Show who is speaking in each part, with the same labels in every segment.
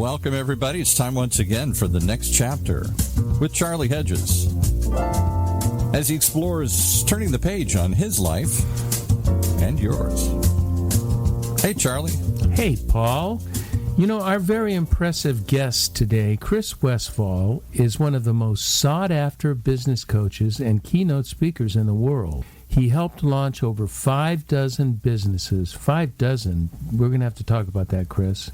Speaker 1: Welcome, everybody. It's time once again for the next chapter with Charlie Hedges as he explores turning the page on his life and yours. Hey, Charlie.
Speaker 2: Hey, Paul. You know, our very impressive guest today, Chris Westfall, is one of the most sought-after business coaches and keynote speakers in the world. He helped launch over 5 dozen businesses. 5 dozen. We're going to have to talk about that, Chris.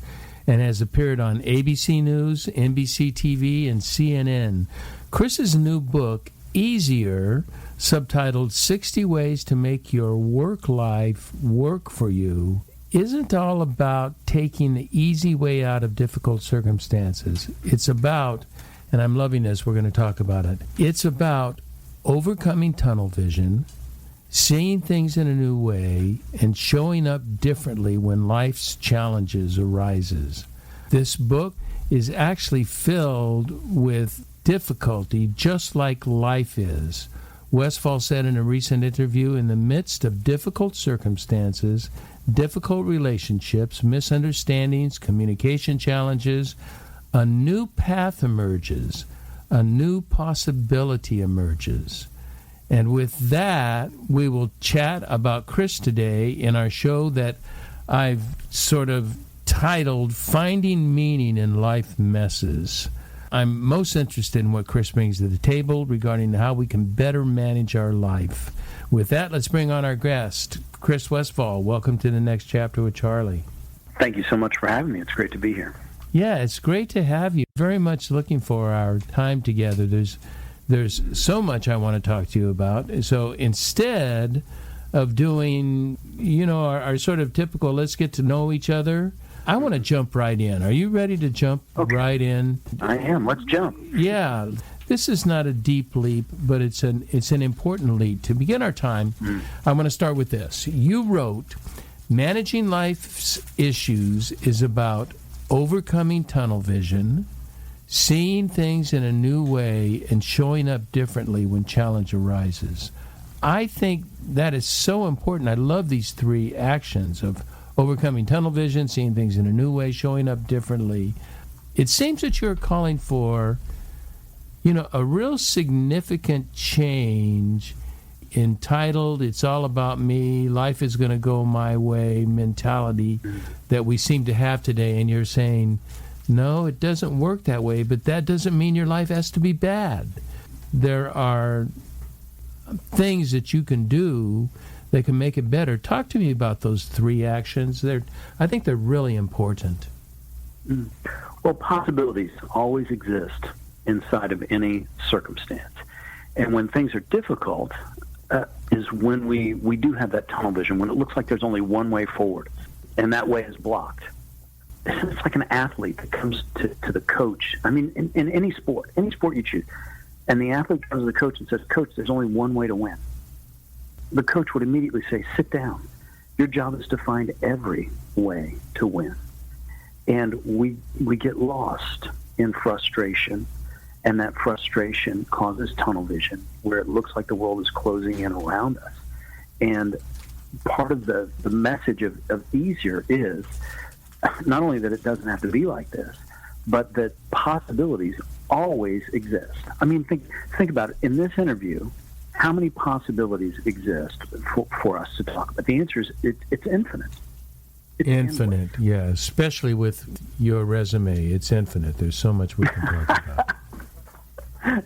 Speaker 2: And has appeared on ABC News, NBC TV, and CNN. Chris's new book, Easier, subtitled 60 Ways to Make Your Work Life Work for You, isn't all about taking the easy way out of difficult circumstances. It's about, and I'm loving this, we're going to talk about it, it's about overcoming tunnel vision, seeing things in a new way, and showing up differently when life's challenges arises. This book is actually filled with difficulty, just like life is. Westfall said in a recent interview, in the midst of difficult circumstances, difficult relationships, misunderstandings, communication challenges, a new path emerges, a new possibility emerges. And with that, we will chat about Chris today in our show that I've sort of titled Finding Meaning in Life Messes. I'm most interested in what Chris brings to the table regarding how we can better manage our life. With that, let's bring on our guest, Chris Westfall. Welcome to the next chapter with Charlie.
Speaker 3: Thank you so much for having me. It's great to be here.
Speaker 2: Yeah, it's great to have you. Very much looking for our time together. There's so much I want to talk to you about. So instead of doing, our sort of typical let's get to know each other, I want to jump right in. Are you ready to jump right in?
Speaker 3: I am. Let's jump.
Speaker 2: Yeah. This is not a deep leap, but it's an important leap. To begin our time, I want to start with this. You wrote, Managing Life's Issues is about overcoming tunnel vision, seeing things in a new way, and showing up differently when challenge arises. I think that is so important. I love these 3 actions of overcoming tunnel vision, seeing things in a new way, showing up differently. It seems that you're calling for a real significant change entitled, It's All About Me, Life is Going to Go My Way mentality that we seem to have today. And you're saying, no, it doesn't work that way, but that doesn't mean your life has to be bad. There are things that you can do that can make it better. Talk to me about those 3 actions. I think they're really important.
Speaker 3: Well, possibilities always exist inside of any circumstance. And when things are difficult is when we do have that tunnel vision, when it looks like there's only one way forward, and that way is blocked. It's like an athlete that comes to the coach. I mean, in any sport you choose, and the athlete comes to the coach and says, Coach, there's only one way to win. The coach would immediately say, sit down. Your job is to find every way to win. And we get lost in frustration, and that frustration causes tunnel vision, where it looks like the world is closing in around us. And part of the message of Easier is not only that it doesn't have to be like this, but that possibilities always exist. I mean, think about it. In this interview, how many possibilities exist for us to talk about? The answer is it's infinite. It's
Speaker 2: infinite, yeah. Especially with your resume, it's infinite. There's so much we can talk about.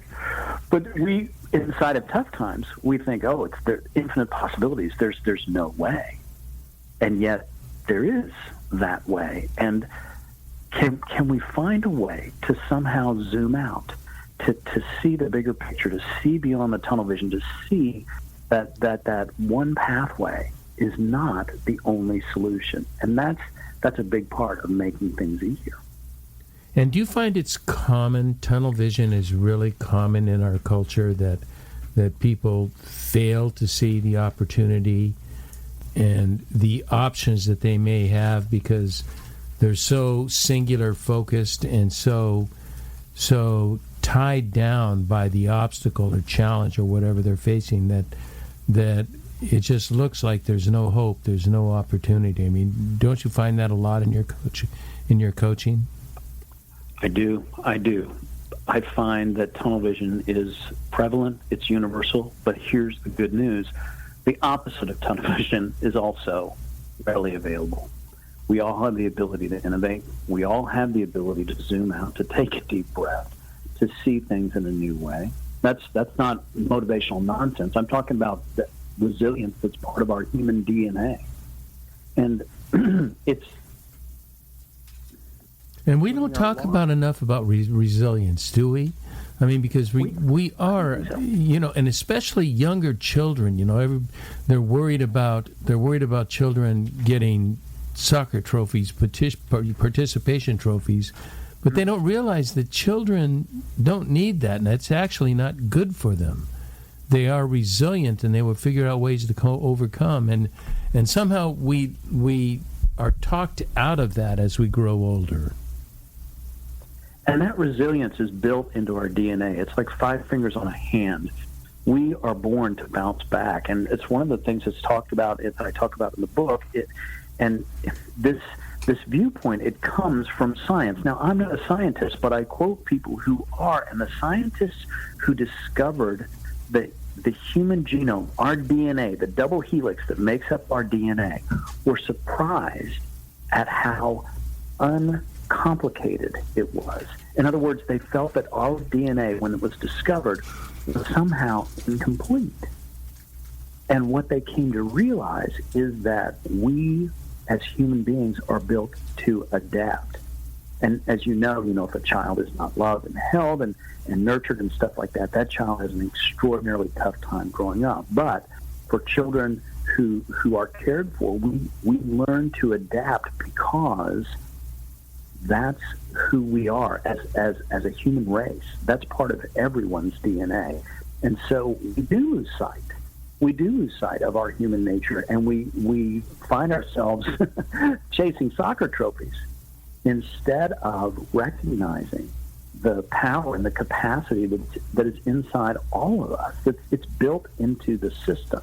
Speaker 3: But we, inside of tough times, we think, it's there infinite possibilities. There's no way, and yet there is that way. And can we find a way to somehow zoom out, to see the bigger picture, to see beyond the tunnel vision, to see that one pathway is not the only solution. And that's a big part of making things easier.
Speaker 2: And do you find it's common, tunnel vision is really common in our culture, that people fail to see the opportunity and the options that they may have because they're so singular focused and so tied down by the obstacle or challenge or whatever they're facing that it just looks like there's no hope, there's no opportunity. I mean, don't you find that a lot in your coaching?
Speaker 3: I do. I find that tunnel vision is prevalent, it's universal, but here's the good news. The opposite of tunnel vision is also readily available. We all have the ability to innovate. We all have the ability to zoom out, to take a deep breath, to see things in a new way. That's not motivational nonsense. I'm talking about the resilience that's part of our human DNA. And
Speaker 2: And we don't talk about enough about resilience, do we? I mean, because we are, and especially younger children. They're worried about children getting soccer trophies, participation trophies, but they don't realize that children don't need that, and that's actually not good for them. They are resilient, and they will figure out ways to overcome, and somehow we are talked out of that as we grow older.
Speaker 3: And that resilience is built into our DNA. It's like 5 fingers on a hand. We are born to bounce back, and it's one of the things that's talked about, that I talk about in the book. And this viewpoint, it comes from science. Now, I'm not a scientist, but I quote people who are, and the scientists who discovered the human genome, our DNA, the double helix that makes up our DNA, were surprised at how uncomplicated it was. In other words, they felt that our DNA, when it was discovered, was somehow incomplete. And what they came to realize is that we, as human beings, are built to adapt. And as you know, if a child is not loved and held and nurtured and stuff like that, that child has an extraordinarily tough time growing up. But for children who are cared for, we learn to adapt because that's who we are as a human race. That's part of everyone's DNA. And so we do lose sight. We do lose sight of our human nature, and we find ourselves chasing soccer trophies instead of recognizing the power and the capacity that is inside all of us. It's built into the system.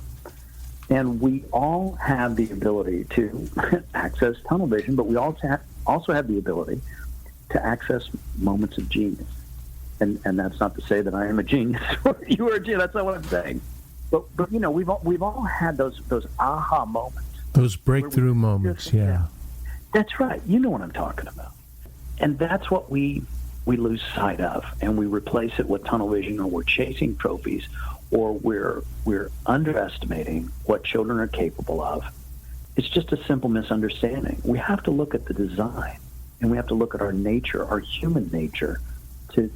Speaker 3: And we all have the ability to access tunnel vision, but we also have the ability to access moments of genius. And that's not to say that I am a genius or you are a genius. That's not what I'm saying. But we've all had those aha moments.
Speaker 2: Those breakthrough moments, yeah.
Speaker 3: That's right. You know what I'm talking about. And that's what we lose sight of, and we replace it with tunnel vision, or we're chasing trophies, or we're underestimating what children are capable of. It's just a simple misunderstanding. We have to look at the design, and we have to look at our nature, our human nature, to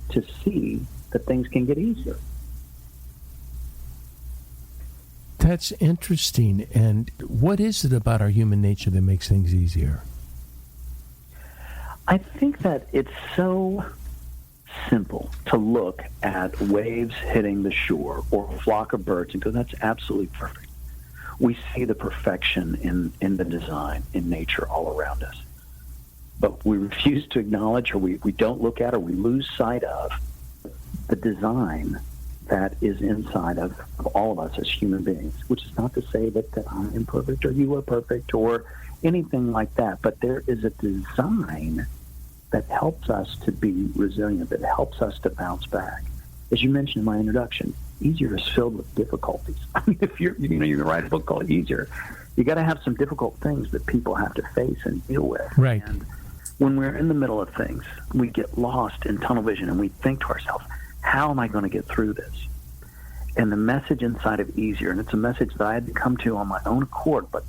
Speaker 3: see that things can get easier.
Speaker 2: That's interesting. And what is it about our human nature that makes things easier?
Speaker 3: I think that it's so simple to look at waves hitting the shore or a flock of birds and go, that's absolutely perfect. We see the perfection in the design, in nature all around us. But we refuse to acknowledge, or we don't look at, or we lose sight of the design that is inside of all of us as human beings, which is not to say that I'm imperfect or you are perfect or anything like that, but there is a design that helps us to be resilient, that helps us to bounce back. As you mentioned in my introduction, easier is filled with difficulties. I mean, if you're going to write a book called Easier, you got to have some difficult things that people have to face and deal with.
Speaker 2: Right.
Speaker 3: And when we're in the middle of things, we get lost in tunnel vision and we think to ourselves, how am I going to get through this? And the message inside of Easier, and it's a message that I had to come to on my own accord, but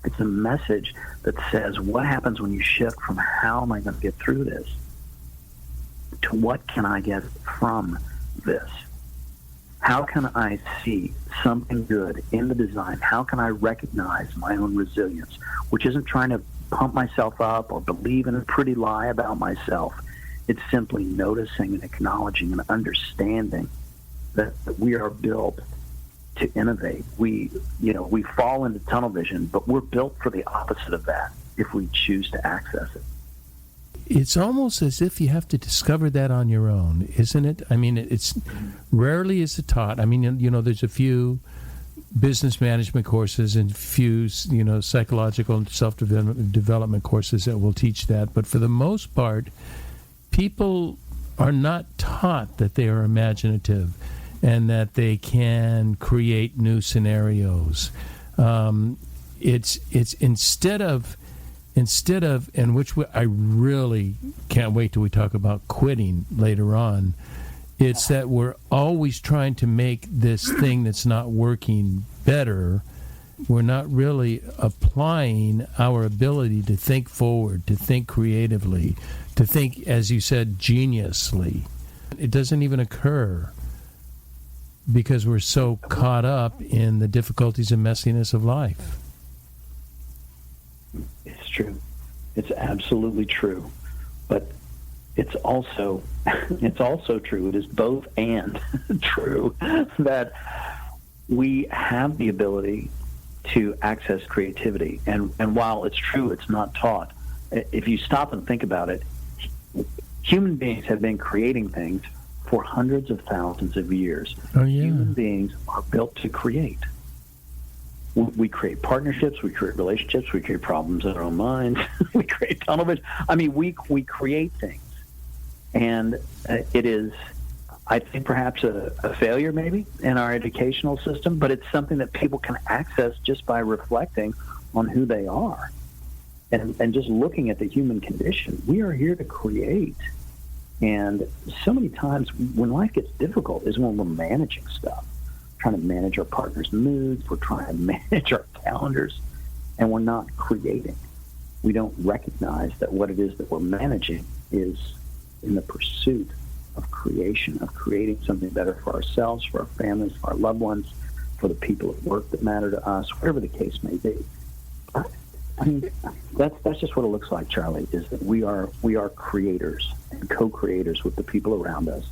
Speaker 3: it's a message that says, what happens when you shift from how am I going to get through this to what can I get from this? How can I see something good in the design? How can I recognize my own resilience, which isn't trying to pump myself up or believe in a pretty lie about myself. It's simply noticing and acknowledging and understanding that we are built to innovate. We fall into tunnel vision, but we're built for the opposite of that if we choose to access it.
Speaker 2: It's almost as if you have to discover that on your own, isn't it? I mean, it's rarely is it taught. I mean, there's a few business management courses and few, psychological and self-development courses that will teach that. But for the most part, people are not taught that they are imaginative and that they can create new scenarios. It's instead of, and which I really can't wait till we talk about quitting later on. It's that we're always trying to make this thing that's not working better. We're not really applying our ability to think forward, to think creatively, to think, as you said, geniusly. It doesn't even occur because we're so caught up in the difficulties and messiness of life.
Speaker 3: It's true. It's absolutely true. But it's also true. It is both and true that we have the ability to access creativity. And while it's true it's not taught, if you stop and think about it, human beings have been creating things for hundreds of thousands of years.
Speaker 2: Oh, yeah.
Speaker 3: Human beings are built to create. We create partnerships, we create relationships, we create problems in our own minds, we create tunnel vision. I mean, we create things. And it is, I think, perhaps a failure maybe in our educational system, but it's something that people can access just by reflecting on who they are. And just looking at the human condition, we are here to create. And so many times when life gets difficult is when we're managing stuff, trying to manage our partner's moods, we're trying to manage our calendars, and we're not creating. We don't recognize that what it is that we're managing is in the pursuit of creation, of creating something better for ourselves, for our families, for our loved ones, for the people at work that matter to us, whatever the case may be. I mean, that's just what it looks like, Charlie, is that we are creators and co-creators with the people around us.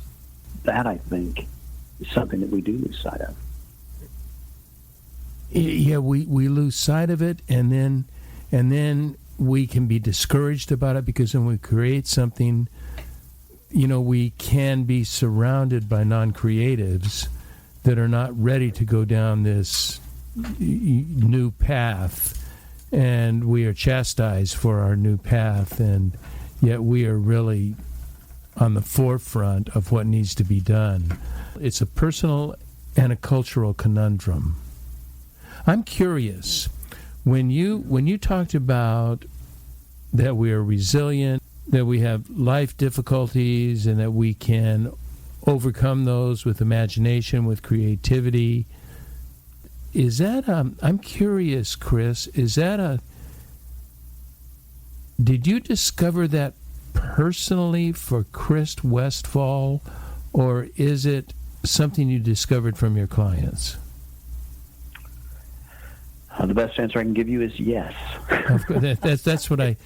Speaker 3: That, I think, is something that we do lose sight of.
Speaker 2: Yeah, we lose sight of it, and then we can be discouraged about it because when we create something, we can be surrounded by non-creatives that are not ready to go down this new path, and we are chastised for our new path, and yet we are really on the forefront of what needs to be done. It's a personal and a cultural conundrum. I'm curious, when you talked about that we are resilient, that we have life difficulties, and that we can overcome those with imagination, with creativity, is that, I'm curious, Chris, did you discover that personally for Chris Westfall, or is it something you discovered from your clients?
Speaker 3: The best answer I can give you is yes.
Speaker 2: Of course, that's what I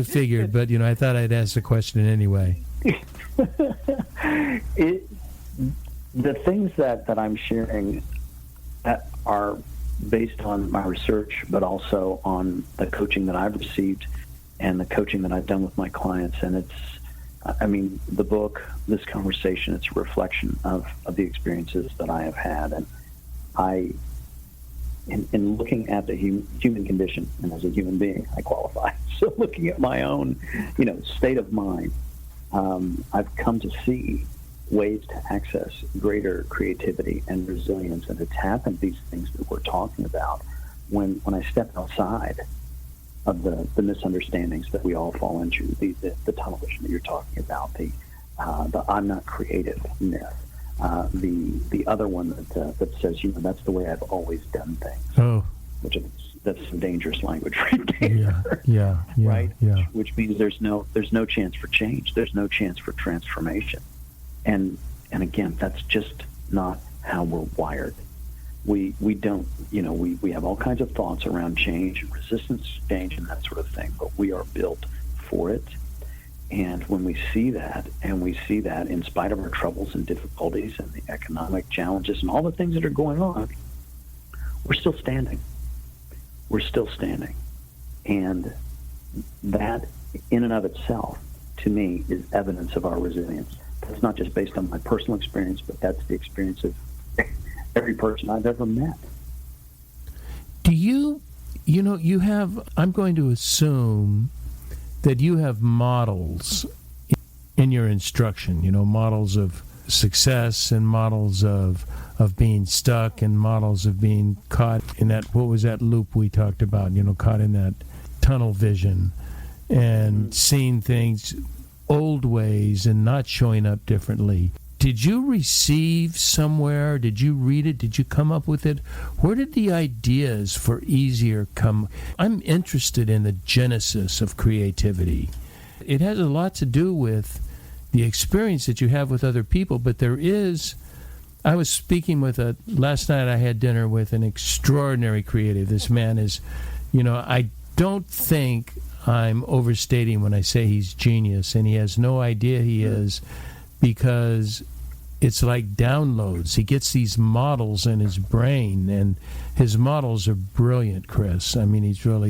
Speaker 2: figured, but I thought I'd ask the question anyway.
Speaker 3: The things that I'm sharing are based on my research, but also on the coaching that I've received and the coaching that I've done with my clients. And the book, this conversation, it's a reflection of the experiences that I have had. And in looking at the human condition, and as a human being, I qualify. So looking at my own, state of mind, I've come to see ways to access greater creativity and resilience and to tap into these things that we're talking about when I step outside of the misunderstandings that we all fall into, the tunnel vision that you're talking about, the I'm not creative myth. The other one that says, that's the way I've always done things.
Speaker 2: Oh,
Speaker 3: that's some dangerous language right there.
Speaker 2: Yeah,
Speaker 3: right.
Speaker 2: Yeah.
Speaker 3: Which means there's no chance for change. There's no chance for transformation. And again, that's just not how we're wired. We don't, we have all kinds of thoughts around change and resistance to change and that sort of thing, but we are built for it. And when we see that, and we see that in spite of our troubles and difficulties and the economic challenges and all the things that are going on, we're still standing. We're still standing. And that, in and of itself, to me, is evidence of our resilience. That's not just based on my personal experience, but that's the experience of every person I've ever met.
Speaker 2: Do you have, I'm going to assume that you have models in your linear instruction, models of success and models of being stuck and models of being caught in that, what was that loop we talked about, caught in that tunnel vision and seeing things old ways and not showing up differently. Did you receive somewhere? Did you read it? Did you come up with it? Where did the ideas for easier come? I'm interested in the genesis of creativity. It has a lot to do with the experience that you have with other people, but I was speaking last night I had dinner with an extraordinary creative. This man is, I don't think I'm overstating when I say he's genius, and he has no idea he is, because it's like downloads. He gets these models in his brain, and his models are brilliant, Chris. I mean, he's a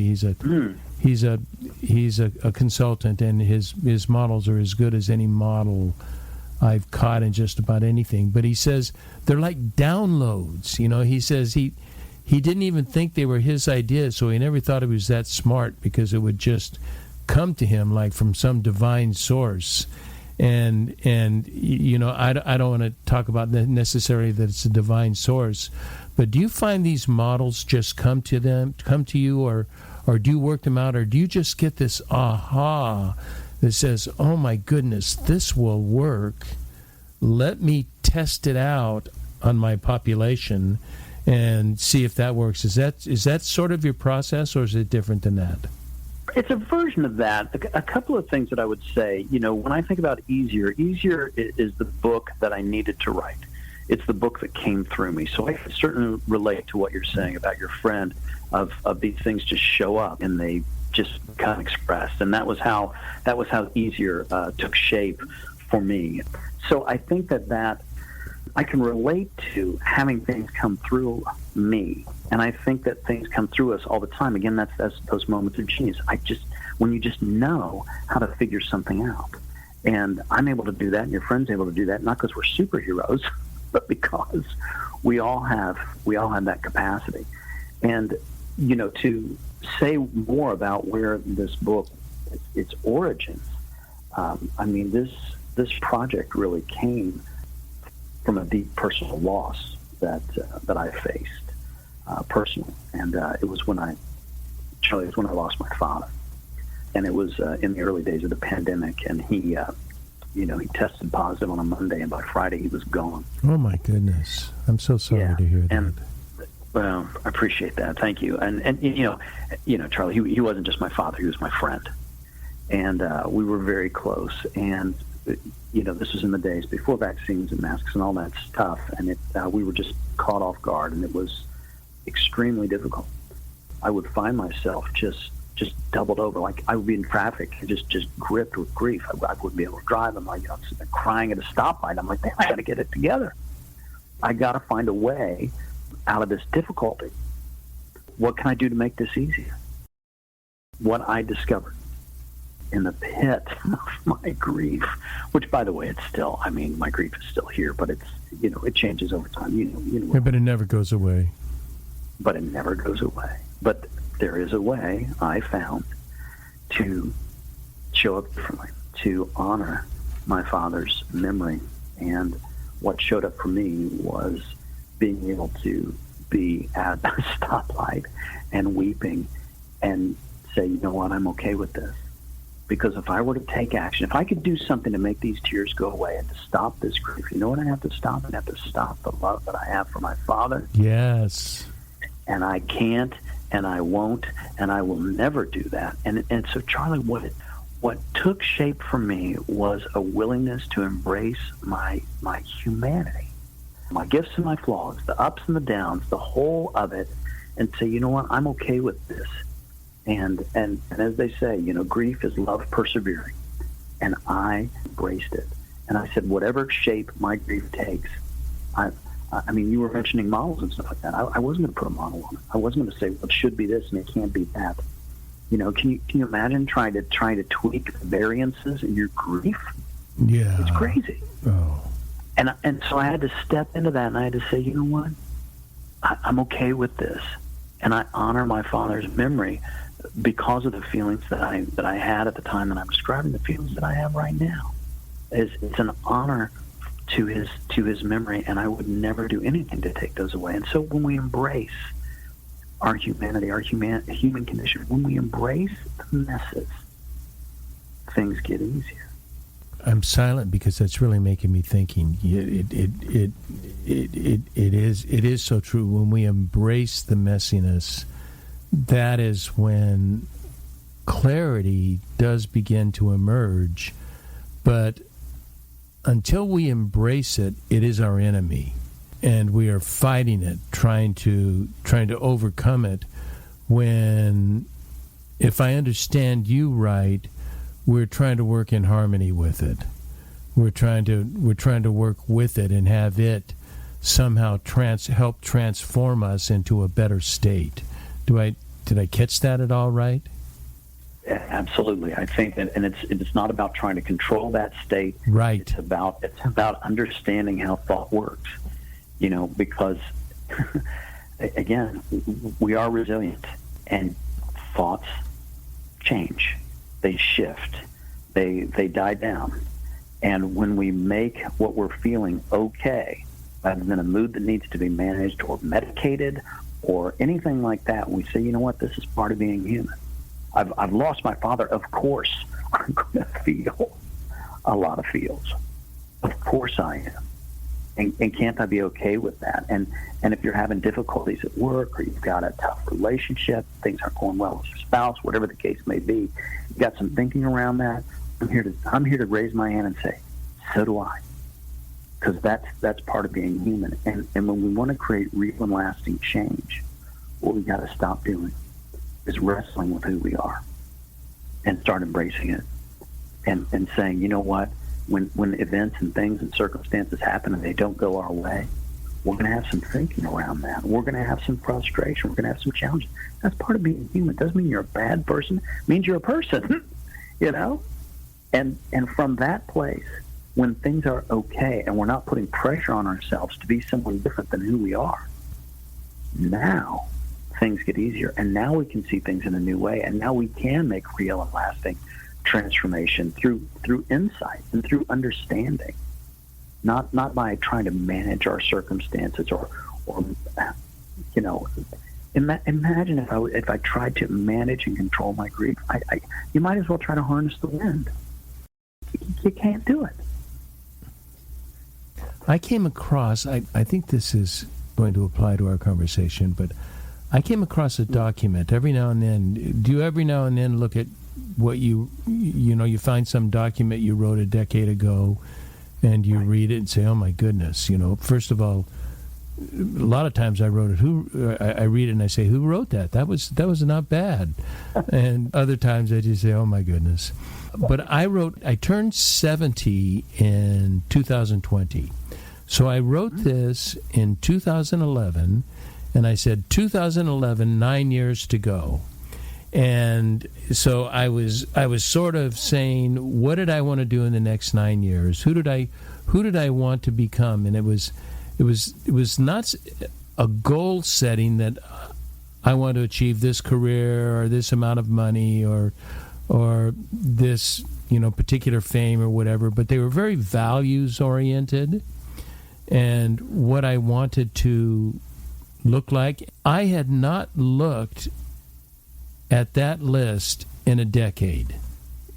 Speaker 2: consultant, and his models are as good as any model I've caught in just about anything. But he says they're like downloads. He says he didn't even think they were his ideas, so he never thought he was that smart, because it would just come to him like from some divine source. And I don't want to talk about necessarily that it's a divine source, but do you find these models just come to you, or do you work them out, or do you just get this aha that says, oh my goodness, this will work, let me test it out on my population and see if that works? Is that sort of your process, or is it different than that?
Speaker 3: It's a version of that. A couple of things that I would say, when I think about Easier is the book that I needed to write. It's the book that came through me. So I can certainly relate to what you're saying about your friend, of these things just show up and they just become expressed. And that was how Easier took shape for me. So I think that I can relate to having things come through me. And I think that things come through us all the time. Again, that's those moments of genius. When you just know how to figure something out. And I'm able to do that, and your friend's able to do that, not because we're superheroes, but because we all have that capacity. And, to say more about where this book, its origins, this project really came from a deep personal loss that I faced personally, and it was when I lost my father, and it was in the early days of the pandemic, and he tested positive on a Monday, and by Friday he was gone.
Speaker 2: Oh my goodness! I'm so sorry to hear that.
Speaker 3: And, well, I appreciate that. Thank you. And Charlie, he wasn't just my father; he was my friend, and we were very close. And this was in the days before vaccines and masks and all that stuff, and we were just caught off guard, and it was extremely difficult. I would find myself just doubled over, like I would be in traffic, just gripped with grief. I wouldn't be able to drive. I'm like, crying at a stoplight. I'm like, man, I got to get it together. I got to find a way out of this difficulty. What can I do to make this easier? What I discovered in the pit of my grief, which, by the way, it's still, my grief is still here, but it's, it changes over time.
Speaker 2: Yeah, but it never goes away.
Speaker 3: But it never goes away. But there is a way I found to show up differently, to honor my father's memory. And what showed up for me was being able to be at a stoplight and weeping and say, you know what, I'm okay with this. Because if I were to take action, if I could do something to make these tears go away and to stop this grief, you know what I have to stop? I have to stop the love that I have for my father.
Speaker 2: Yes.
Speaker 3: And I can't, and I won't, and I will never do that. And so, Charlie, what took shape for me was a willingness to embrace my humanity, my gifts and my flaws, the ups and the downs, the whole of it, and say, you know what, I'm okay with this. And as they say, grief is love persevering. And I embraced it. And I said, whatever shape my grief takes, you were mentioning models and stuff like that. I wasn't going to put a model on it. I wasn't going to say, well, it should be this and it can't be that. Can you imagine trying to tweak the variances in your grief?
Speaker 2: Yeah.
Speaker 3: It's crazy.
Speaker 2: Oh.
Speaker 3: And so I had to step into that, and I had to say, you know what? I'm okay with this. And I honor my father's memory because of the feelings that I had at the time, and I'm describing the feelings that I have right now. It's an honor to his memory, and I would never do anything to take those away. And so when we embrace our humanity, our human condition, when we embrace the messes, things get easier.
Speaker 2: I'm silent because that's really making me thinking. It is so true. When we embrace the messiness, that is when clarity does begin to emerge. But until we embrace it, it is our enemy, and we are fighting it, trying to overcome it. When, if I understand you right, we're trying to work in harmony with it. We're trying to work with it and have it somehow help transform us into a better state. Did I catch that at all right?
Speaker 3: Yeah, absolutely. I think that, and it's not about trying to control that state.
Speaker 2: Right.
Speaker 3: It's about understanding how thought works. Because again, we are resilient, and thoughts change. They shift. They die down. And when we make what we're feeling okay, rather than a mood that needs to be managed or medicated or anything like that, we say, you know what, this is part of being human. I've lost my father. Of course, I'm going to feel a lot of feels. Of course I am. And can't I be okay with that? And if you're having difficulties at work, or you've got a tough relationship, things aren't going well with your spouse, whatever the case may be, you've got some thinking around that, I'm here to raise my hand and say, so do I. Because that's part of being human. And when we want to create real and lasting change, what we've got to stop doing is wrestling with who we are and start embracing it and saying, you know what, when events and things and circumstances happen and they don't go our way, we're going to have some thinking around that. We're going to have some frustration. We're going to have some challenges. That's part of being human. It doesn't mean you're a bad person. It means you're a person, And from that place, when things are okay and we're not putting pressure on ourselves to be someone different than who we are, now things get easier. And now we can see things in a new way. And now we can make real and lasting transformation through insight and through understanding, not by trying to manage our circumstances or imagine if I tried to manage and control my grief. You might as well try to harness the wind. You can't do it.
Speaker 2: I came across, I think this is going to apply to our conversation, but I came across a document every now and then. Do you every now and then look at what you find some document you wrote a decade ago and you read it and say, oh my goodness, first of all, a lot of times I wrote it. I read it and I say, who wrote that? That was not bad. And other times I just say, oh my goodness. But I turned 70 in 2020. So I wrote this in 2011, and I said 2011, 9 years to go. And so I was sort of saying, what did I want to do in the next 9 years? Who did I want to become? And it was not a goal setting that I want to achieve this career or this amount of money or this particular fame or whatever, but they were very values oriented and what I wanted to look like. I had not looked at that list in a decade.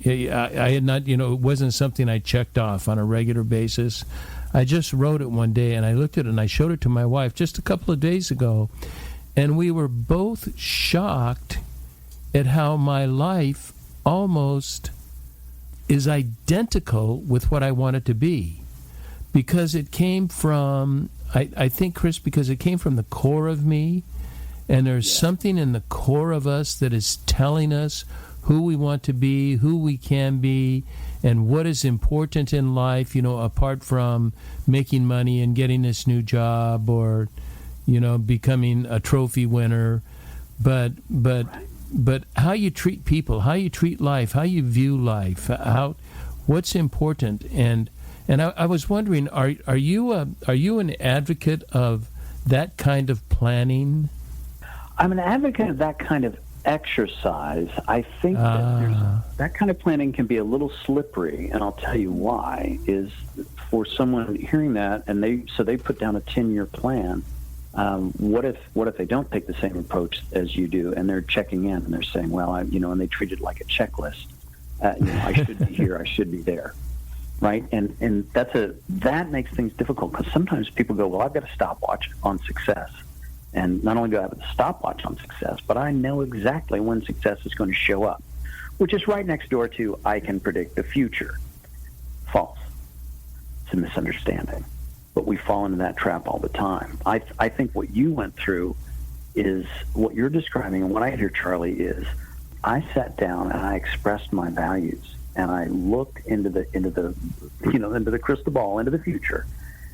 Speaker 2: I had not, it wasn't something I checked off on a regular basis. I just wrote it one day, and I looked at it, and I showed it to my wife just a couple of days ago, and we were both shocked at how my life almost is identical with what I want it to be. Because it came from, I think, Chris, because it came from the core of me, and there's something in the core of us that is telling us who we want to be, who we can be, and what is important in life, apart from making money and getting this new job or, becoming a trophy winner. But how you treat people, how you treat life, how you view life, what's important. And I was wondering, are you an advocate of that kind of planning?
Speaker 3: I'm an advocate of that kind of exercise, I think that kind of planning can be a little slippery, and I'll tell you why. Is for someone hearing that, and they put down a 10-year plan. What if they don't take the same approach as you do, and they're checking in and they're saying, well, and they treat it like a checklist. I should be here, I should be there, right? And that makes things difficult, because sometimes people go, well, I've got a stopwatch on success. And not only do I have a stopwatch on success, but I know exactly when success is going to show up, which is right next door to I can predict the future. False. It's a misunderstanding. But we fall into that trap all the time. I think what you went through is what you're describing, and what I hear, Charlie, is I sat down and I expressed my values, and I looked into the crystal ball, into the future,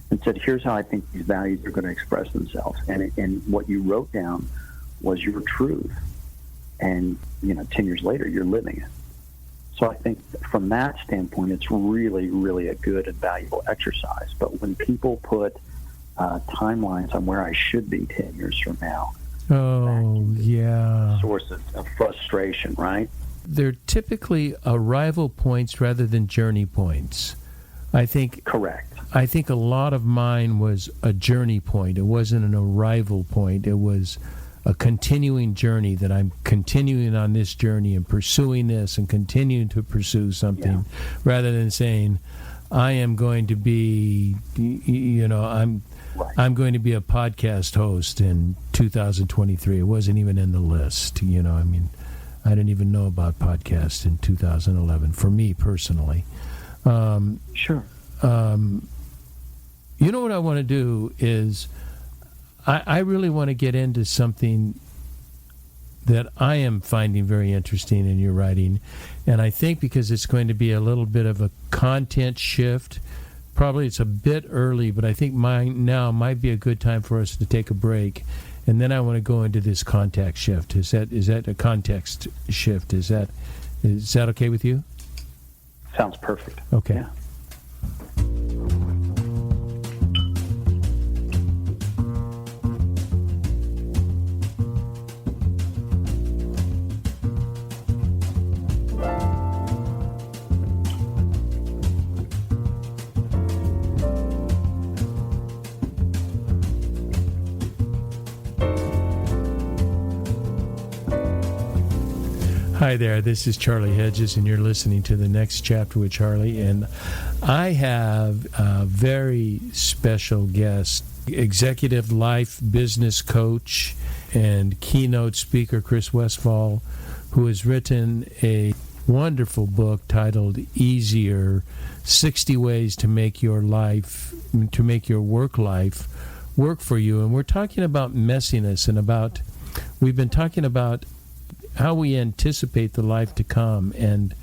Speaker 3: and said, here's how I think these values are going to express themselves. And what you wrote down was your truth. And, 10 years later, you're living it. So I think from that standpoint, it's really, really a good and valuable exercise. But when people put timelines on where I should be 10 years from now, source of frustration, right?
Speaker 2: They're typically arrival points rather than journey points. I think.
Speaker 3: Correct.
Speaker 2: I think a lot of mine was a journey point. It wasn't an arrival point. It was a continuing journey, that I'm continuing on this journey and pursuing this and continuing to pursue something, rather than saying, I am going to be, I'm going to be a podcast host in 2023. It wasn't even in the list. I didn't even know about podcasts in 2011 for me personally.
Speaker 3: Sure.
Speaker 2: What I want to do is I really want to get into something that I am finding very interesting in your writing. And I think because it's going to be a little bit of a content shift, probably it's a bit early, but I think now might be a good time for us to take a break. And then I want to go into this context shift. Is that a context shift? Is that okay with you?
Speaker 3: Sounds perfect.
Speaker 2: Okay.
Speaker 3: Yeah.
Speaker 2: Hi there, this is Charlie Hedges, and you're listening to The Next Chapter with Charlie. And I have a very special guest, executive life business coach and keynote speaker Chris Westfall, who has written a wonderful book titled Easier, 60 Ways to Make Your Work Life work for you. And we're talking about messiness, and we've been talking about how we anticipate the life to come. And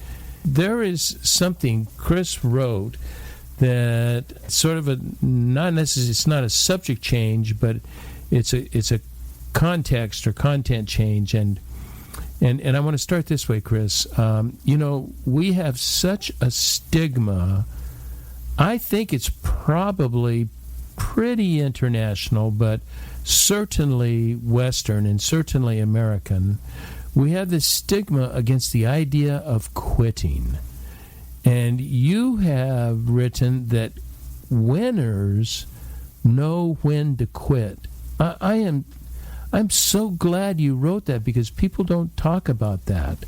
Speaker 2: there is something Chris wrote that sort of it's not a subject change, but it's a context or content change. And I want to start this way, Chris. We have such a stigma. I think it's probably pretty international, but certainly Western and certainly American. We have this stigma against the idea of quitting. And you have written that winners know when to quit. I'm so glad you wrote that, because people don't talk about that.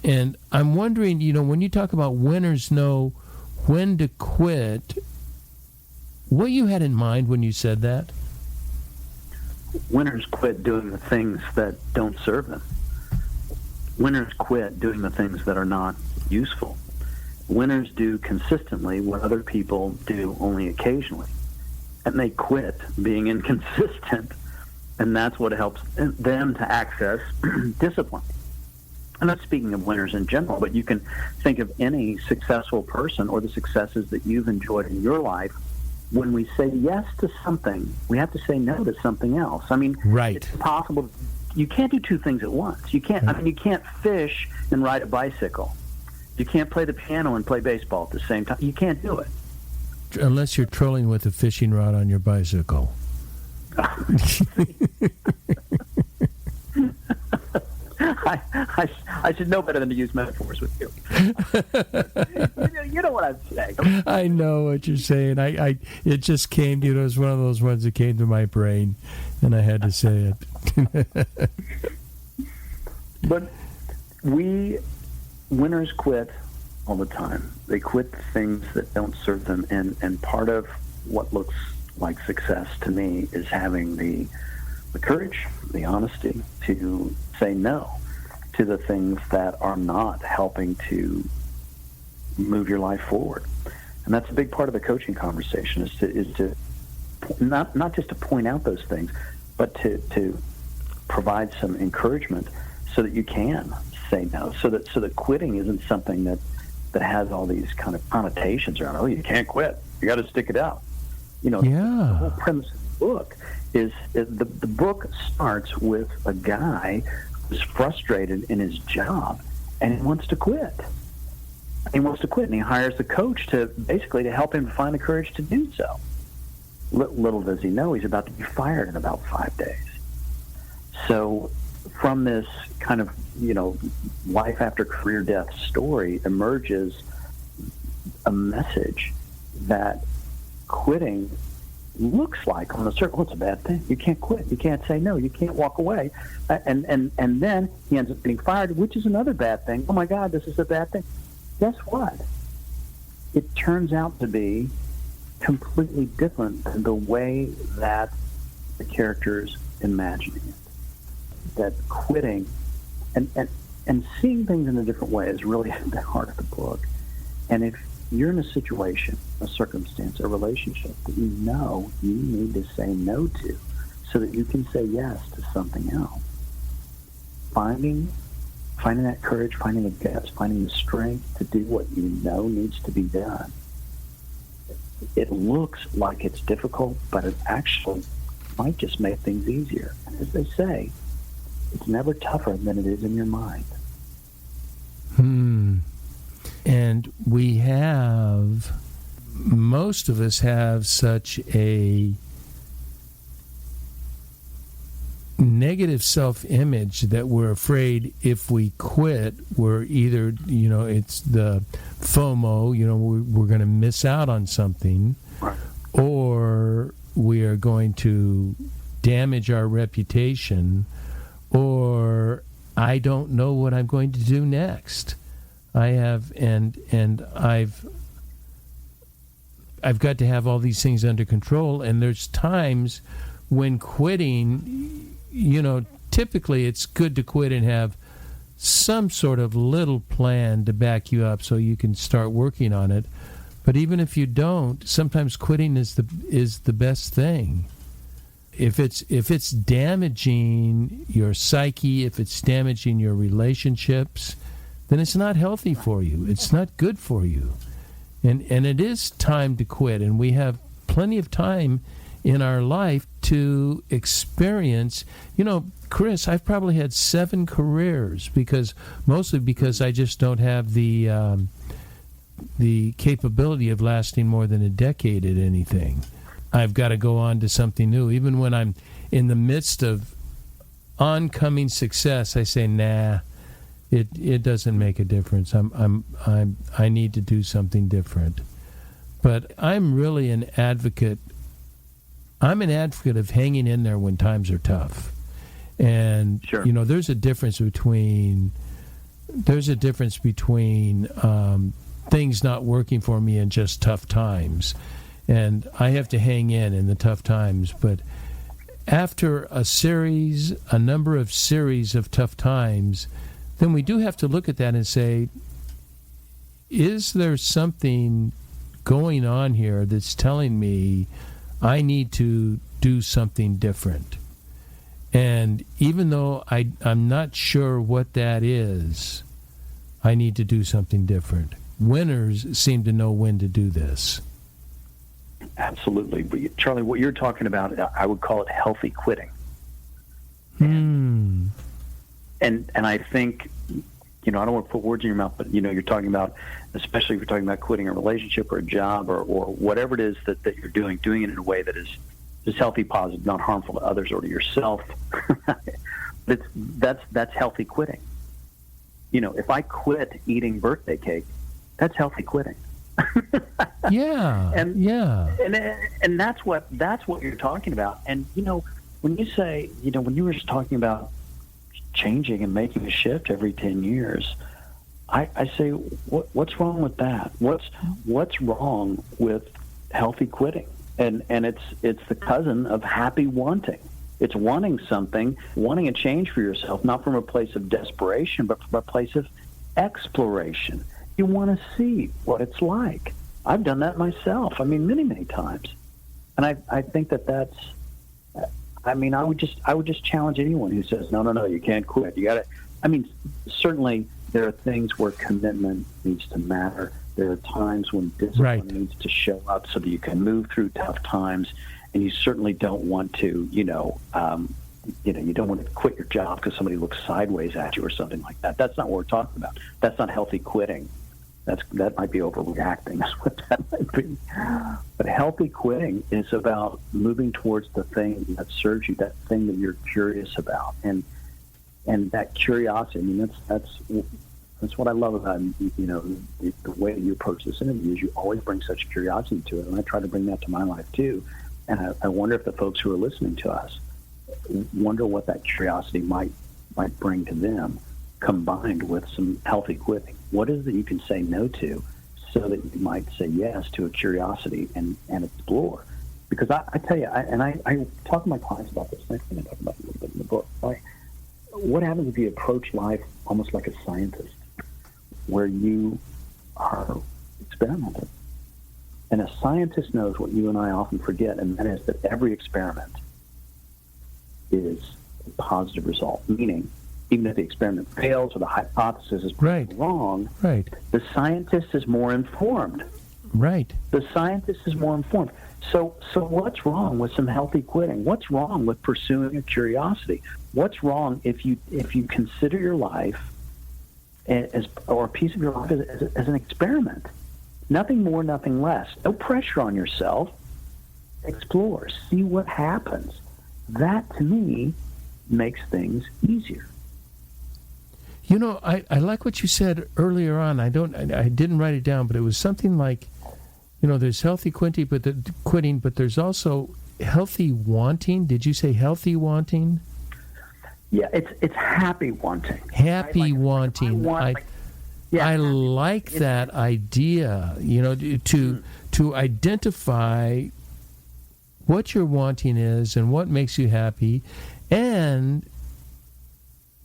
Speaker 2: And I'm wondering, when you talk about winners know when to quit, what you had in mind when you said that?
Speaker 3: Winners quit doing the things that don't serve them. Winners quit doing the things that are not useful. Winners do consistently what other people do only occasionally. And they quit being inconsistent. And that's what helps them to access discipline. I'm not speaking of winners in general, but you can think of any successful person or the successes that you've enjoyed in your life. When we say yes to something, we have to say no to something else.
Speaker 2: Right.
Speaker 3: It's impossible. You can't do two things at once. You can't. You can't fish and ride a bicycle. You can't play the piano and play baseball at the same time. You can't do it.
Speaker 2: Unless you're trolling with a fishing rod on your bicycle.
Speaker 3: I should know better than to use metaphors with you. You know what I'm saying.
Speaker 2: I know what you're saying. It just came to you. It was one of those ones that came to my brain, and I had to say it.
Speaker 3: But winners quit all the time. They quit things that don't serve them, and part of what looks like success to me is having the courage, the honesty to say no to the things that are not helping to move your life forward. And that's a big part of the coaching conversation, is to not just to point out those things, but to provide some encouragement so that you can say no, so that quitting isn't something that has all these kind of connotations around. Oh, you can't quit. You got to stick it out. The whole premise of the book is the book starts with a guy who's frustrated in his job and he wants to quit. He wants to quit, and he hires the coach to help him find the courage to do so. Little does he know, he's about to be fired in about 5 days. So from this kind of, life after career death story emerges a message that quitting looks like on the surface, it's a bad thing. You can't quit. You can't say no. You can't walk away. And then he ends up getting fired, which is another bad thing. Oh, my God, this is a bad thing. Guess what? It turns out to be completely different than the way that the character's imagining it. That quitting and seeing things in a different way is really at the heart of the book. And if you're in a situation, a circumstance, a relationship that you know you need to say no to so that you can say yes to something else, finding that courage, finding the guts, finding the strength to do what you know needs to be done. It looks like it's difficult, but it actually might just make things easier. And as they say, it's never tougher than it is in your mind.
Speaker 2: And most of us have such a negative self-image that we're afraid if we quit, we're either, it's the FOMO, we're going to miss out on something,
Speaker 3: right,
Speaker 2: or we are going to damage our reputation, or I don't know what I'm going to do next. I've got to have all these things under control, and there's times when quitting, typically it's good to quit and have some sort of little plan to back you up so you can start working on it. But even if you don't, sometimes quitting is the best thing. If it's damaging your psyche, if it's damaging your relationships, then it's not healthy for you. It's not good for you. And it is time to quit, and we have plenty of time in our life to experience. Chris, I've probably had 7 careers mostly because I just don't have the capability of lasting more than a decade at anything. I've got to go on to something new. Even when I'm in the midst of oncoming success, I say, nah, it doesn't make a difference. I need to do something different. But I'm really an advocate. I'm an advocate of hanging in there when times are tough. And
Speaker 3: sure,
Speaker 2: there's a difference between things not working for me and just tough times. And I have to hang in the tough times. But after a number of series of tough times, then we do have to look at that and say, is there something going on here that's telling me I need to do something different? And even though I'm not sure what that is, I need to do something different. Winners seem to know when to do this.
Speaker 3: Absolutely. But Charlie, what you're talking about, I would call it healthy quitting. And I think, I don't want to put words in your mouth, but, you're talking about, especially if you're talking about quitting a relationship or a job or whatever it is that you're doing it in a way that is healthy, positive, not harmful to others or to yourself. That's healthy quitting. if I quit eating birthday cake, that's healthy quitting.
Speaker 2: Yeah.
Speaker 3: And that's what you're talking about. And when you say, when you were just talking about changing and making a shift every 10 years, I say, what's wrong with that? What's wrong with healthy quitting? And it's the cousin of happy wanting. It's wanting something, wanting a change for yourself, not from a place of desperation, but from a place of exploration. You want to see what it's like. I've done that myself. Many, many times. And I think that's, I would just challenge anyone who says, no, you can't quit. You got to, certainly there are things where commitment needs to matter. There are times when discipline needs to show up so that you can move through tough times. And you certainly don't want to, you don't want to quit your job because somebody looks sideways at you or something like that. That's not what we're talking about. That's not healthy quitting. That might be overreacting. That's what that might be. But healthy quitting is about moving towards the thing that serves you, that thing that you're curious about, and that curiosity. That's what I love about the way you approach this interview is you always bring such curiosity to it, and I try to bring that to my life too. And I wonder if the folks who are listening to us wonder what that curiosity might bring to them, combined with some healthy quitting. What is it you can say no to so that you might say yes to a curiosity and explore? Because I tell you, I talk to my clients about this, and I talk about it a little bit in the book. What happens if you approach life almost like a scientist, where you are experimenting? And a scientist knows what you and I often forget, and that is that every experiment is a positive result, meaning even if the experiment fails or the hypothesis is wrong, the scientist is more informed.
Speaker 2: Right.
Speaker 3: The scientist is more informed. So what's wrong with some healthy quitting? What's wrong with pursuing a curiosity? What's wrong if you consider your life or a piece of your life as an experiment? Nothing more, nothing less. No pressure on yourself. Explore. See what happens. That, to me, makes things easier.
Speaker 2: I like what you said earlier on. I didn't write it down, but it was something like, there's healthy quitting, but there's also healthy wanting. Did you say healthy wanting?
Speaker 3: Yeah, it's happy wanting.
Speaker 2: Happy wanting. I like that idea, to identify what your wanting is and what makes you happy. And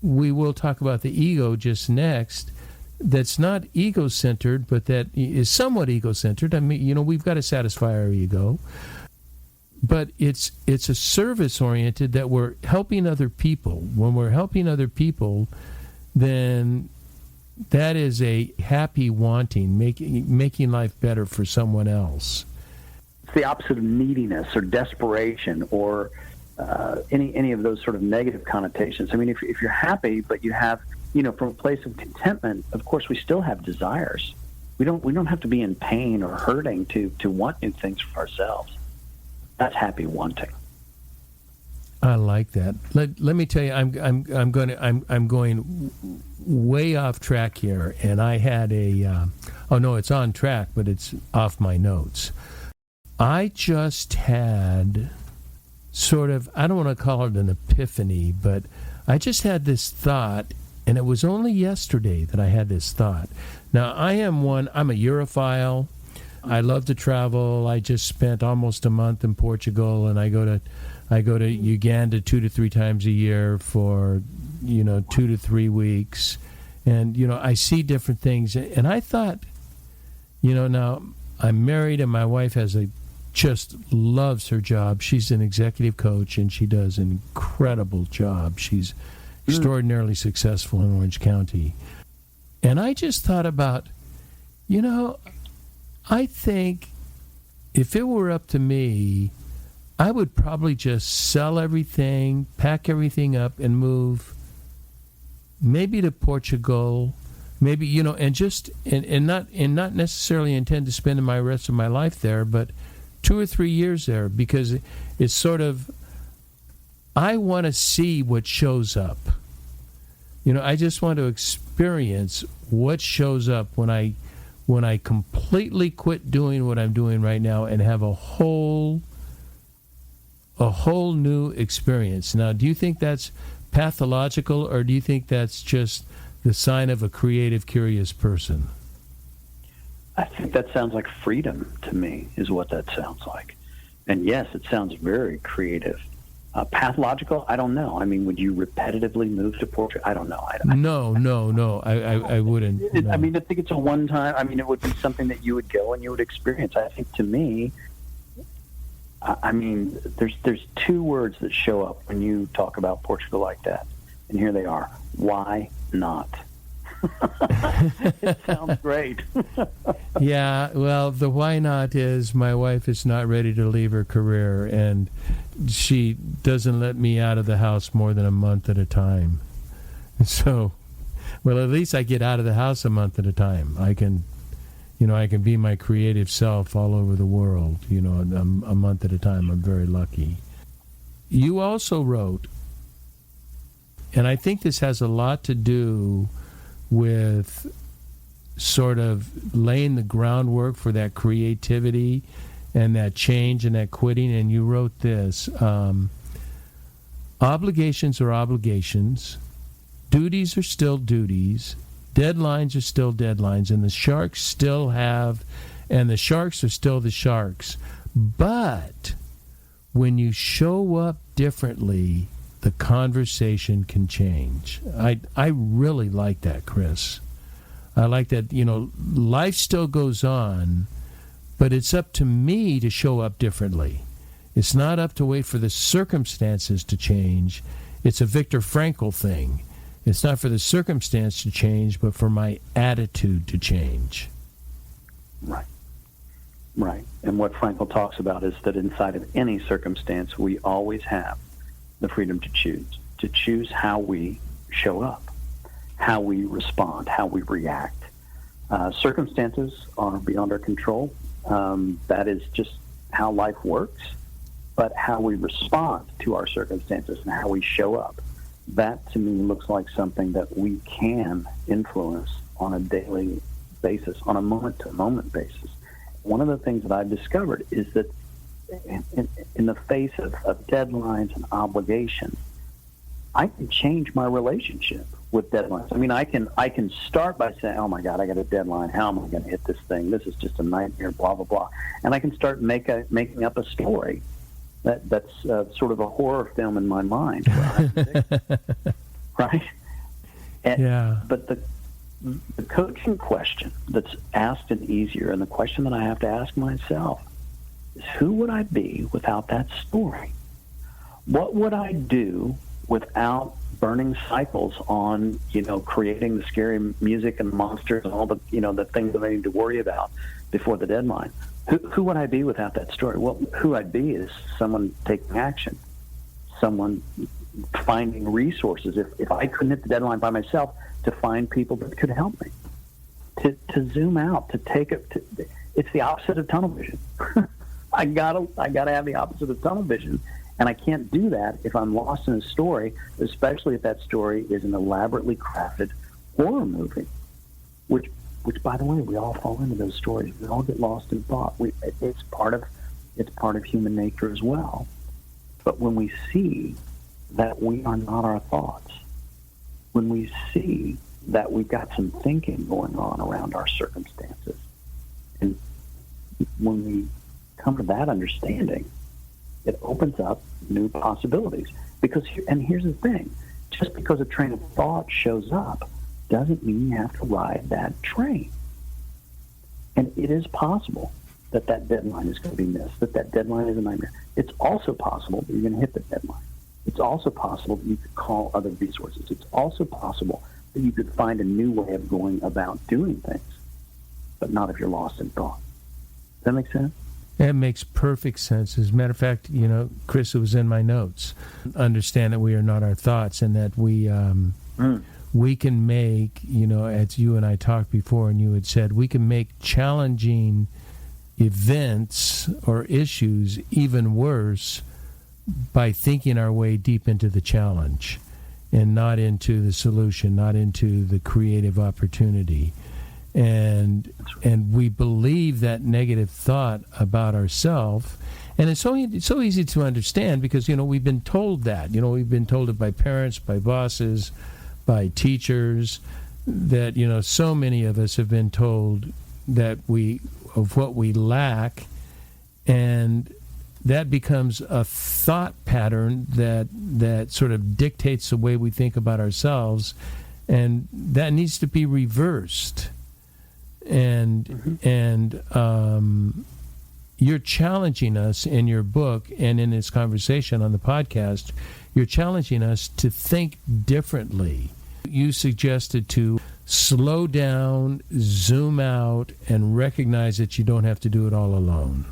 Speaker 2: we will talk about the ego just next. That's not ego-centered, but that is somewhat ego-centered. We've got to satisfy our ego. But it's a service-oriented that we're helping other people. When we're helping other people, then that is a happy wanting, making life better for someone else.
Speaker 3: It's the opposite of neediness or desperation or any of those sort of negative connotations. If you're happy, but you have, from a place of contentment, of course, we still have desires. We don't have to be in pain or hurting to want new things for ourselves. That's happy wanting.
Speaker 2: I like that. Let me tell you, I'm going way off track here, and I had it's on track, but it's off my notes. I just had sort of, I don't want to call it an epiphany, but I just had this thought, and it was only yesterday that I had this thought. Now, I'm a Europhile. I love to travel. I just spent almost a month in Portugal, and I go to Uganda 2 to 3 times a year for 2 to 3 weeks, and I see different things. And I thought, now I'm married, and my wife just loves her job. She's an executive coach, and she does an incredible job. She's extraordinarily successful in Orange County. And I just thought about, I think if it were up to me, I would probably just sell everything, pack everything up, and move maybe to Portugal, maybe, and not necessarily intend to spend my rest of my life there, but 2 or 3 years there, because it's sort of, I want to see what shows up. I just want to experience what shows up when I completely quit doing what I'm doing right now and have a whole new experience. Now, do you think that's pathological, or do you think that's just the sign of a creative, curious person?
Speaker 3: I think that sounds like freedom to me, is what that sounds like. And yes, it sounds very creative. Pathological? I don't know. I mean, would you repetitively move to Portugal? I don't know.
Speaker 2: No. I wouldn't. No.
Speaker 3: I mean, I think it's a one-time. I mean, it would be something that you would go and you would experience. I think, to me, I mean, there's two words that show up when you talk about Portugal like that, and here they are. Why not? It sounds great.
Speaker 2: Yeah, well, the why not is my wife is not ready to leave her career, and she doesn't let me out of the house more than a month at a time. So, well, at least I get out of the house a month at a time. I can be my creative self all over the world, a month at a time. I'm very lucky. You also wrote, and I think this has a lot to do with sort of laying the groundwork for that creativity and that change and that quitting, and you wrote this, obligations are obligations, duties are still duties, deadlines are still deadlines, and the sharks are still the sharks. But when you show up differently, the conversation can change. I really like that, Chris. I like that, life still goes on, but it's up to me to show up differently. It's not up to wait for the circumstances to change. It's a Viktor Frankl thing. It's not for the circumstance to change, but for my attitude to change.
Speaker 3: Right. And what Frankl talks about is that inside of any circumstance, we always have the freedom to choose how we show up, how we respond, how we react. Circumstances are beyond our control. That is just how life works. But how we respond to our circumstances and how we show up, that to me looks like something that we can influence on a daily basis, on a moment-to-moment basis. One of the things that I've discovered is that in the face of deadlines and obligations, I can change my relationship with deadlines. I mean, I can start by saying, oh my God, I got a deadline. How am I going to hit this thing? This is just a nightmare, blah, blah, blah. And I can start making up a story that's sort of a horror film in my mind. Right?
Speaker 2: Yeah.
Speaker 3: But the coaching question that's asked and easier, and the question that I have to ask myself, is who would I be without that story? What would I do without burning cycles on, creating the scary music and monsters and all the, the things that I need to worry about before the deadline? Who would I be without that story? Well, who I'd be is someone taking action, someone finding resources. If I couldn't hit the deadline by myself, to find people that could help me, to zoom out, to take it. It's the opposite of tunnel vision. I gotta have the opposite of tunnel vision, and I can't do that if I'm lost in a story, especially if that story is an elaborately crafted horror movie, which by the way, we all fall into those stories. We all get lost in thought. It's part of human nature as well. But when we see that we are not our thoughts, when we see that we've got some thinking going on around our circumstances, and when we come to that understanding, it opens up new possibilities. And here's the thing, just because a train of thought shows up doesn't mean you have to ride that train. And it is possible that deadline is going to be missed, that deadline is a nightmare. It's also possible that you're going to hit the deadline. It's also possible that you could call other resources. It's also possible that you could find a new way of going about doing things, but not if you're lost in thought. Does that make sense?
Speaker 2: It makes perfect sense. As a matter of fact, Chris, it was in my notes. Understand that we are not our thoughts, and that we can make, as you and I talked before, and you had said, we can make challenging events or issues even worse by thinking our way deep into the challenge. and not into the solution, not into the creative opportunity. And we believe that negative thought about ourselves. And it's so easy to understand because, we've been told that. We've been told it by parents, by bosses, by teachers, that, so many of us have been told that of what we lack, and that becomes a thought pattern that sort of dictates the way we think about ourselves, and that needs to be reversed. And you're challenging us in your book and in this conversation on the podcast. You're challenging us to think differently. You suggested to slow down, zoom out, and recognize that you don't have to do it all alone.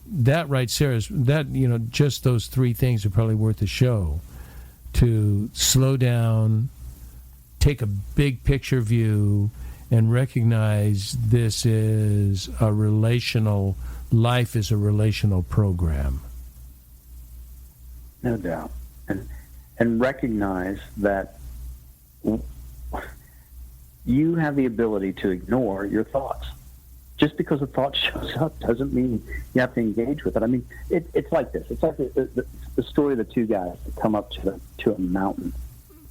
Speaker 2: That right, Sarah, just those three things are probably worth a show. To slow down, take a big picture view, and recognize this is life is a relational program.
Speaker 3: No doubt. And recognize that you have the ability to ignore your thoughts. Just because a thought shows up doesn't mean you have to engage with it. I mean, it's like this. It's like the story of the two guys that come up to a mountain.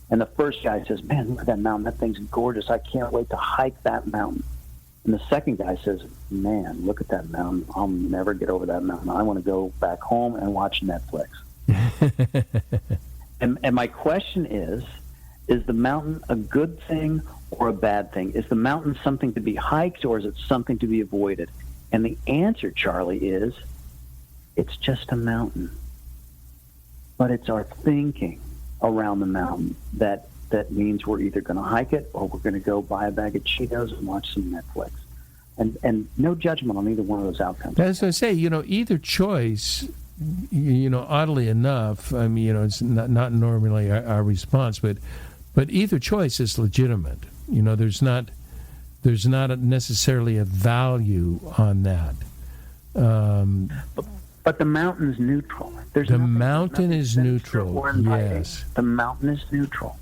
Speaker 3: And the first guy says, man, look at that mountain. That thing's gorgeous. I can't wait to hike that mountain. And the second guy says, man, look at that mountain. I'll never get over that mountain. I want to go back home and watch Netflix. and my question is the mountain a good thing or a bad thing? Is the mountain something to be hiked or is it something to be avoided? And the answer, Charlie, is it's just a mountain. But it's our thinking around the mountain that means we're either going to hike it or we're going to go buy a bag of Cheetos and watch some Netflix. And no judgment on either one of those outcomes.
Speaker 2: As I say, either choice, oddly enough, I mean, it's not normally our response, but either choice is legitimate. There's not necessarily a value on that.
Speaker 3: But the mountain's neutral.
Speaker 2: The mountain is neutral. Yes.
Speaker 3: The mountain is neutral.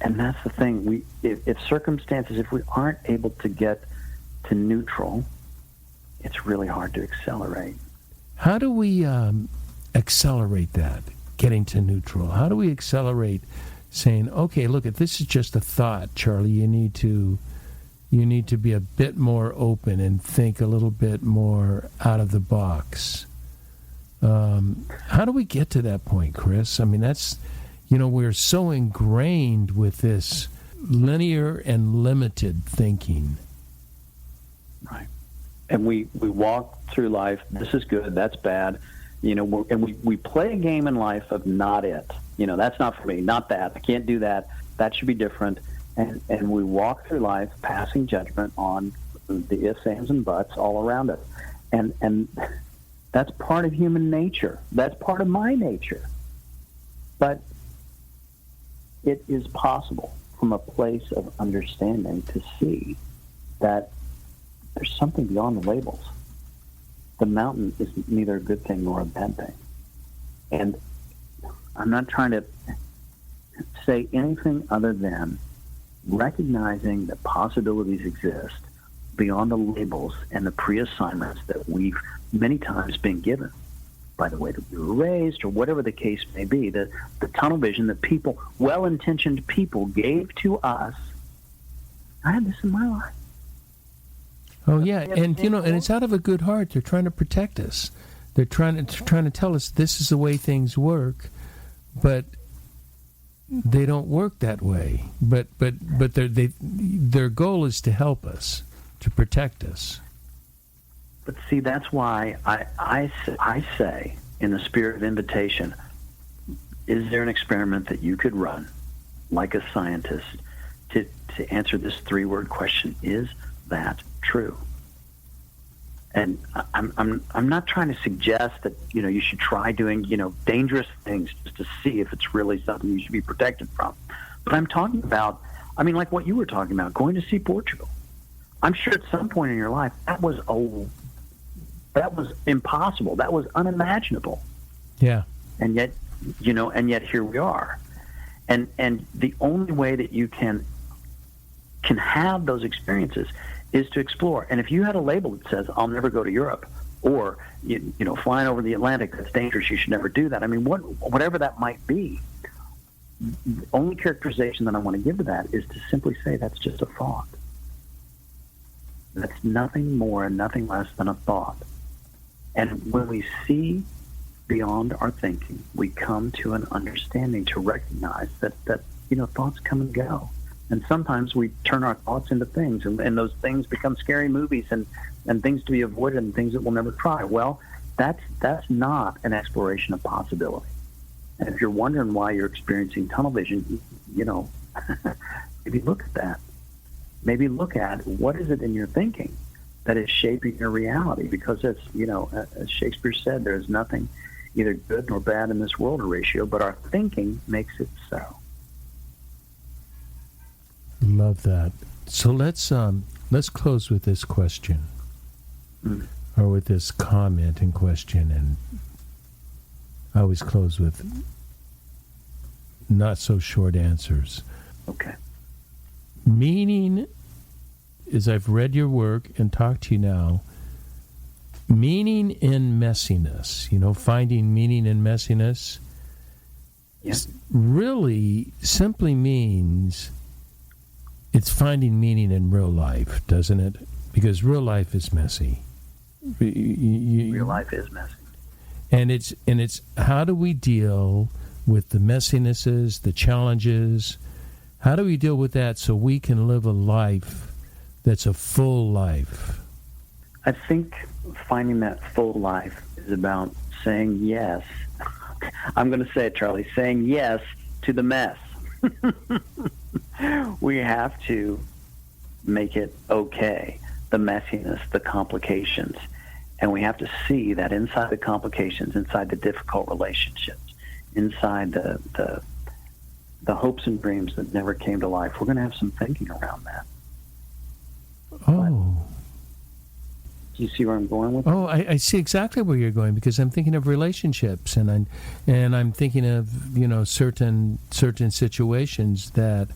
Speaker 3: And that's the thing. If circumstances, if we aren't able to get to neutral, it's really hard to accelerate.
Speaker 2: How do we accelerate that, getting to neutral? How do we accelerate saying, okay, look, if this is just a thought, Charlie, you need to be a bit more open and think a little bit more out of the box. How do we get to that point, Chris? I mean, that's, we're so ingrained with this linear and limited thinking.
Speaker 3: Right. And we walk through life, this is good, that's bad, and we play a game in life of not it. That's not for me, not that, I can't do that, that should be different. And we walk through life passing judgment on the ifs, ands, and buts all around us. And that's part of human nature. That's part of my nature. But it is possible from a place of understanding to see that there's something beyond the labels. The mountain is neither a good thing nor a bad thing. And I'm not trying to say anything other than recognizing that possibilities exist beyond the labels and the pre-assignments that we've many times been given by the way that we were raised or whatever the case may be, the tunnel vision that people, well-intentioned people, gave to us. I had this in my life.
Speaker 2: Oh, yeah, and and it's out of a good heart. They're trying to protect us. They're trying to tell us this is the way things work, but they don't work that way. But their goal is to help us, to protect us.
Speaker 3: But see, that's why I say, in the spirit of invitation, is there an experiment that you could run, like a scientist, to answer this 3-word question: is that true? And I'm not trying to suggest that you should try doing dangerous things just to see if it's really something you should be protected from. But I'm talking about, like what you were talking about, going to see Portugal. I'm sure at some point in your life that was impossible. That was unimaginable.
Speaker 2: Yeah.
Speaker 3: And yet here we are. And the only way that you can have those experiences is to explore. And if you had a label that says, I'll never go to Europe, or, flying over the Atlantic, that's dangerous, you should never do that. I mean, whatever that might be, the only characterization that I want to give to that is to simply say that's just a thought. That's nothing more and nothing less than a thought. And when we see beyond our thinking, we come to an understanding to recognize that thoughts come and go. And sometimes we turn our thoughts into things, and those things become scary movies and things to be avoided and things that we'll never try. Well, that's not an exploration of possibility. And if you're wondering why you're experiencing tunnel vision, maybe look at that. Maybe look at what is it in your thinking that is shaping your reality. Because as Shakespeare said, there is nothing either good nor bad in this world, Horatio, but our thinking makes it so.
Speaker 2: Love that. So let's close with this question, or with this comment and question, and I always close with not so short answers.
Speaker 3: Okay.
Speaker 2: Meaning, as I've read your work and talked to you now, meaning in messiness, finding meaning in messiness, really simply means it's finding meaning in real life, doesn't it? Because real life is messy.
Speaker 3: Real life is messy.
Speaker 2: And it's how do we deal with the messinesses, the challenges? How do we deal with that so we can live a life that's a full life?
Speaker 3: I think finding that full life is about saying yes. I'm going to say it, Charlie, saying yes to the mess. We have to make it okay, the messiness, the complications. And we have to see that inside the complications, inside the difficult relationships, inside the hopes and dreams that never came to life, we're going to have some thinking around that.
Speaker 2: Oh.
Speaker 3: Do you see where I'm going with that?
Speaker 2: Oh, I see exactly where you're going, because I'm thinking of relationships, and I'm thinking of certain situations that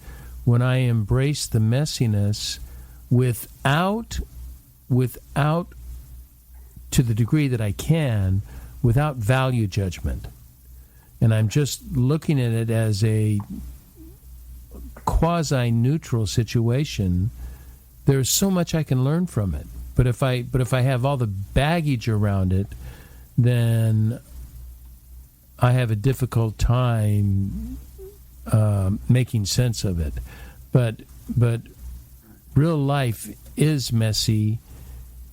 Speaker 2: when I embrace the messiness without to the degree that I can, without value judgment, and I'm just looking at it as a quasi-neutral situation, there's so much I can learn from it. But if I have all the baggage around it, then I have a difficult time making sense of it. But real life is messy,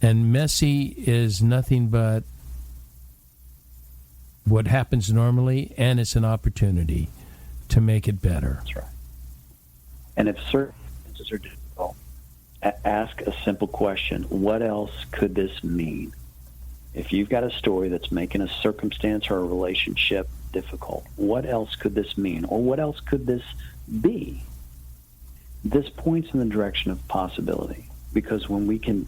Speaker 2: and messy is nothing but what happens normally, and it's an opportunity to make it better.
Speaker 3: That's right. And if circumstances are difficult, ask a simple question. What else could this mean? If you've got a story that's making a circumstance or a relationship difficult, what else could this mean? Or what else could this be? This points in the direction of possibility, because when we can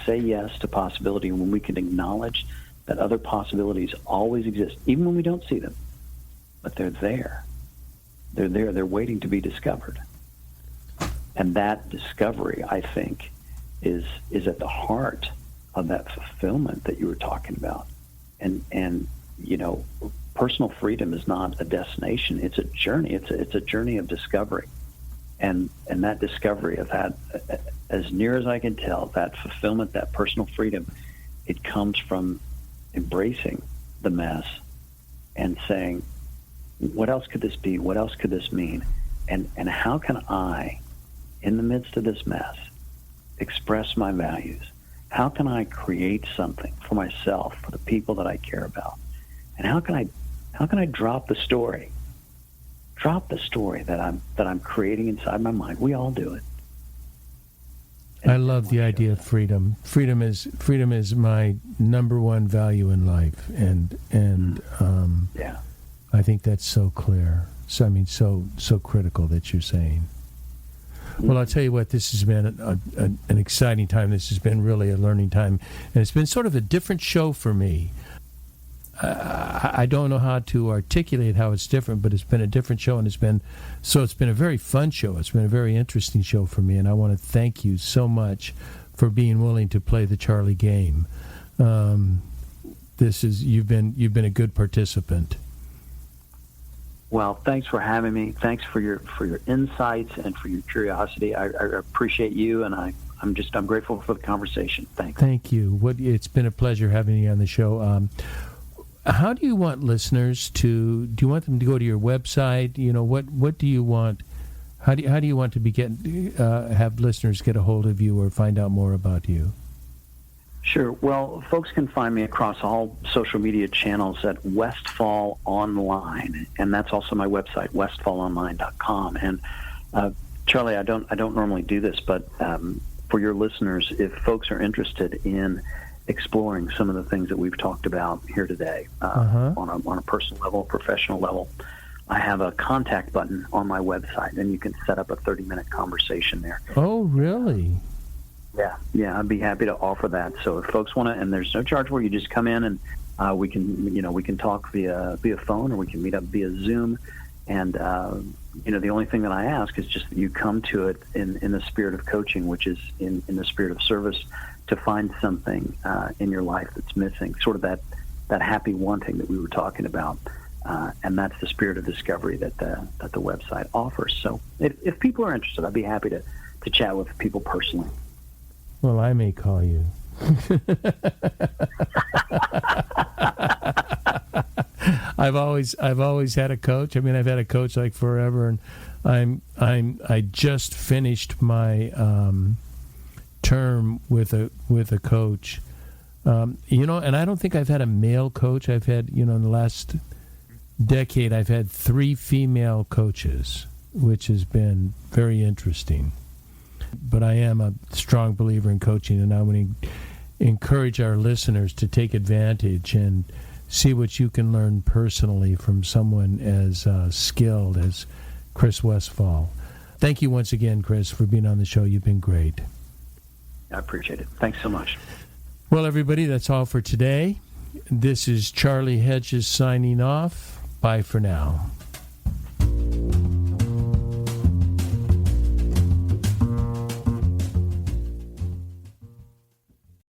Speaker 3: say yes to possibility, and when we can acknowledge that other possibilities always exist, even when we don't see them, but they're there. They're there. They're waiting to be discovered. And that discovery, I think, is at the heart of that fulfillment that you were talking about. And personal freedom is not a destination; it's a journey. It's a journey of discovery, and that discovery of that, as near as I can tell, that fulfillment, that personal freedom, it comes from embracing the mess and saying, what else could this be? What else could this mean? And how can I, in the midst of this mess, express my values? How can I create something for myself, for the people that I care about? And how can I drop the story? Drop the story that I'm creating inside my mind. We all do it.
Speaker 2: I love the idea of freedom. Freedom is my number one value in life, and
Speaker 3: yeah.
Speaker 2: I think that's so clear. So I mean, so critical that you're saying. Well, I'll tell you what, this has been an exciting time. This has been really a learning time, and it's been sort of a different show for me. I don't know how to articulate how it's different, but it's been a different show, and it's been a very fun show. It's been a very interesting show for me, and I want to thank you so much for being willing to play the Charlie game. You've been a good participant.
Speaker 3: Well, thanks for having me. Thanks for your insights and for your curiosity. I appreciate you, and I'm grateful for the conversation. Thanks.
Speaker 2: Thank you. It's been a pleasure having you on the show. How do you want listeners to? Do you want them to go to your website? What do you want? How do you want to have listeners get a hold of you or find out more about you?
Speaker 3: Sure. Well, folks can find me across all social media channels at Westfall Online, and that's also my website, westfallonline.com. And Charlie, I don't normally do this, but for your listeners, if folks are interested in exploring some of the things that we've talked about here today on a personal level, professional level, I have a contact button on my website, and you can set up a 30-minute conversation there.
Speaker 2: Oh, really?
Speaker 3: Yeah, I'd be happy to offer that. So if folks want to, and there's no charge for it, you just come in and we can talk via phone, or we can meet up via Zoom. And the only thing that I ask is just that you come to it in the spirit of coaching, which is in the spirit of service, to find something in your life that's missing, sort of that happy wanting that we were talking about. And that's the spirit of discovery that the website offers. So if people are interested, I'd be happy to chat with people personally.
Speaker 2: Well, I may call you. I've always had a coach. I mean, I've had a coach like forever, and I just finished my term with a coach. And I don't think I've had a male coach. I've had, in the last decade, I've had 3 female coaches, which has been very interesting. But I am a strong believer in coaching, and I want to encourage our listeners to take advantage and see what you can learn personally from someone as skilled as Chris Westfall. Thank you once again, Chris, for being on the show. You've been great.
Speaker 3: I appreciate it. Thanks so much.
Speaker 2: Well, everybody, that's all for today. This is Charlie Hedges signing off. Bye for now.